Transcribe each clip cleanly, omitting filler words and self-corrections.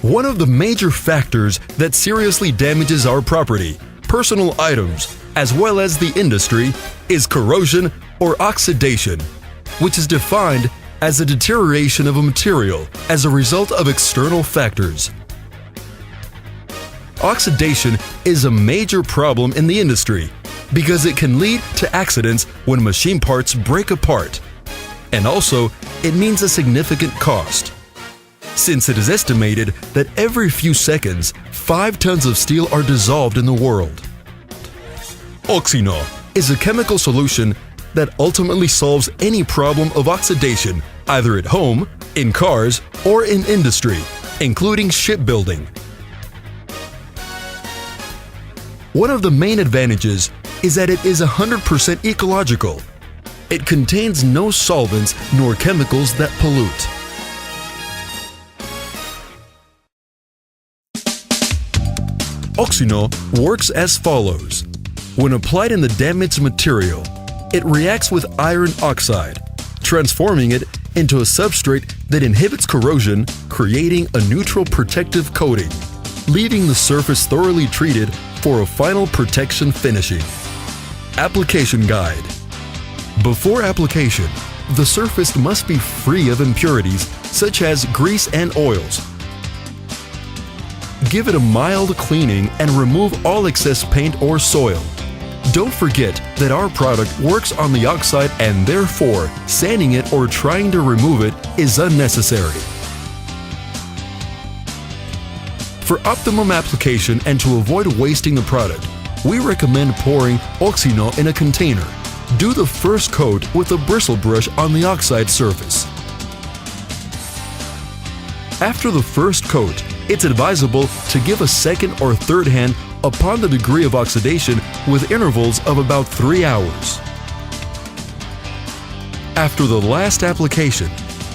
One of the major factors that seriously damages our property, personal items, as well as the industry is corrosion or oxidation, which is defined as a deterioration of a material as a result of external factors. Oxidation is a major problem in the industry because it can lead to accidents when machine parts break apart, and also it means a significant cost, since it is estimated that every few seconds 5 tons of steel are dissolved in the world. Oxino is a chemical solution that ultimately solves any problem of oxidation either at home, in cars, or in industry, including shipbuilding. One of the main advantages is that it is 100% ecological. It contains no solvents nor chemicals that pollute. Oxino works as follows. When applied in the damaged material, it reacts with iron oxide, transforming it into a substrate that inhibits corrosion, creating a neutral protective coating, leaving the surface thoroughly treated for a final protection finishing. Application Guide. Before application, the surface must be free of impurities such as grease and oils. Give it a mild cleaning and remove all excess paint or soil. Don't forget that our product works on the oxide and therefore sanding it or trying to remove it is unnecessary. For optimum application and to avoid wasting the product, we recommend pouring Oxino in a container. Do the first coat with a bristle brush on the oxide surface. After the first coat, it's advisable to give a second or third hand upon the degree of oxidation with intervals of about 3 hours. After the last application,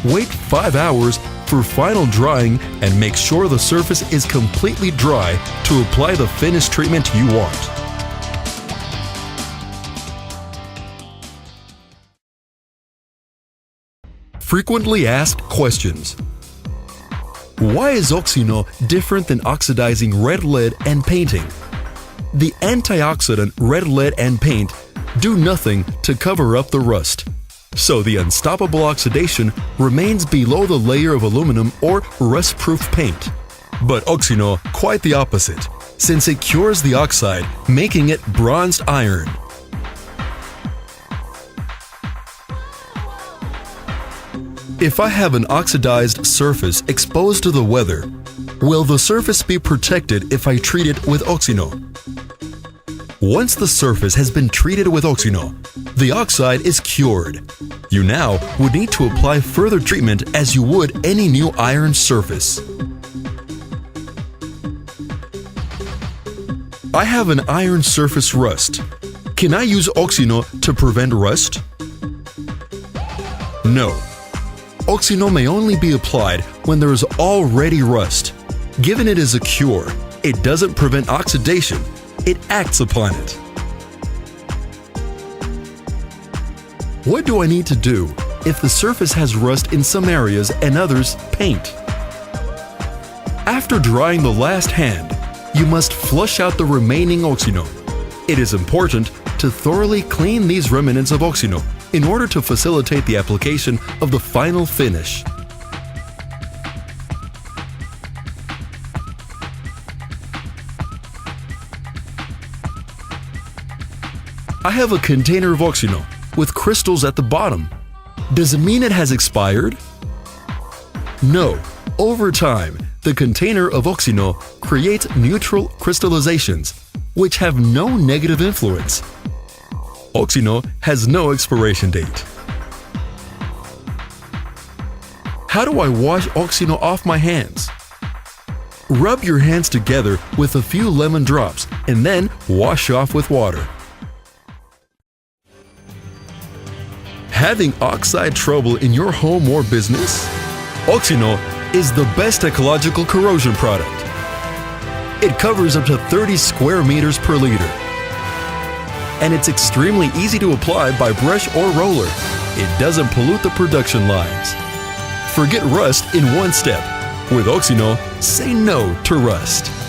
wait 5 hours for final drying and make sure the surface is completely dry to apply the finish treatment you want. Frequently asked questions. Why is Oxino different than oxidizing red lead and painting? The antioxidant red lead and paint do nothing to cover up the rust, so the unstoppable oxidation remains below the layer of aluminum or rust-proof paint. But Oxino quite the opposite, since it cures the oxide, making it bronzed iron. If I have an oxidized surface exposed to the weather, will the surface be protected if I treat it with Oxino? Once the surface has been treated with Oxino, the oxide is cured. You now would need to apply further treatment as you would any new iron surface. I have an iron surface rust. Can I use Oxino to prevent rust? No. Oxino may only be applied when there is already rust. Given it is a cure, it doesn't prevent oxidation, it acts upon it. What do I need to do if the surface has rust in some areas and others paint? After drying the last hand, you must flush out the remaining Oxino. It is important to thoroughly clean these remnants of Oxino in order to facilitate the application of the final finish. I have a container of Oxino with crystals at the bottom. Does it mean it has expired? No. Over time, the container of Oxino creates neutral crystallizations, which have no negative influence. Oxino has no expiration date. How do I wash Oxino off my hands? Rub your hands together with a few lemon drops and then wash off with water. Having oxide trouble in your home or business? Oxino is the best ecological corrosion product. It covers up to 30 square meters per liter. And it's extremely easy to apply by brush or roller. It doesn't pollute the production lines. Forget rust in one step. With Oxino, say no to rust.